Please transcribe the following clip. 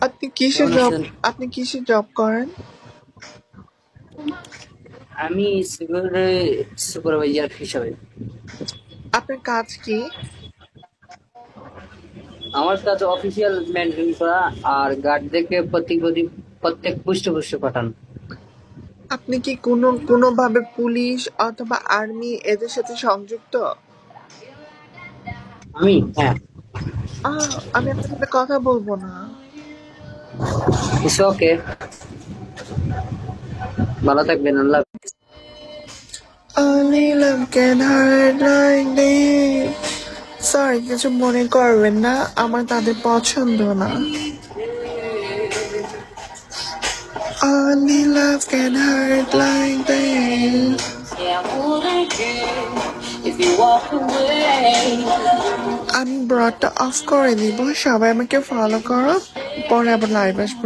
আপনি কিসের কেমন জব আছেন? আপনি কিসের জব করেন? আমি সুপারভাইজার হিসাবে। আপনার কাজ কি? আমার কাছে অফিসিয়াল মেনটেন করা আর গার্ডদেরকে প্রত্যেক পুষ্ট পাঠান। আপনি কি কোনোভাবে পুলিশ অথবা আর্মি এদের সাথে সংযুক্ত? হ্যাঁ। আমি আপনার সাথে কথা বলবো না। It's okay. ভালো থাকবেন, আল্লাহ হাফেজ। Only love can hurt like this. Sorry, কিছু মনে করবেন না, আমার তাদের পছন্দ না। Only love can hurt like this. আমি ব্রডটা অফ করে দিব, সবাই আমাকে ফলো করো, পরে আবার লাইভ আসবো।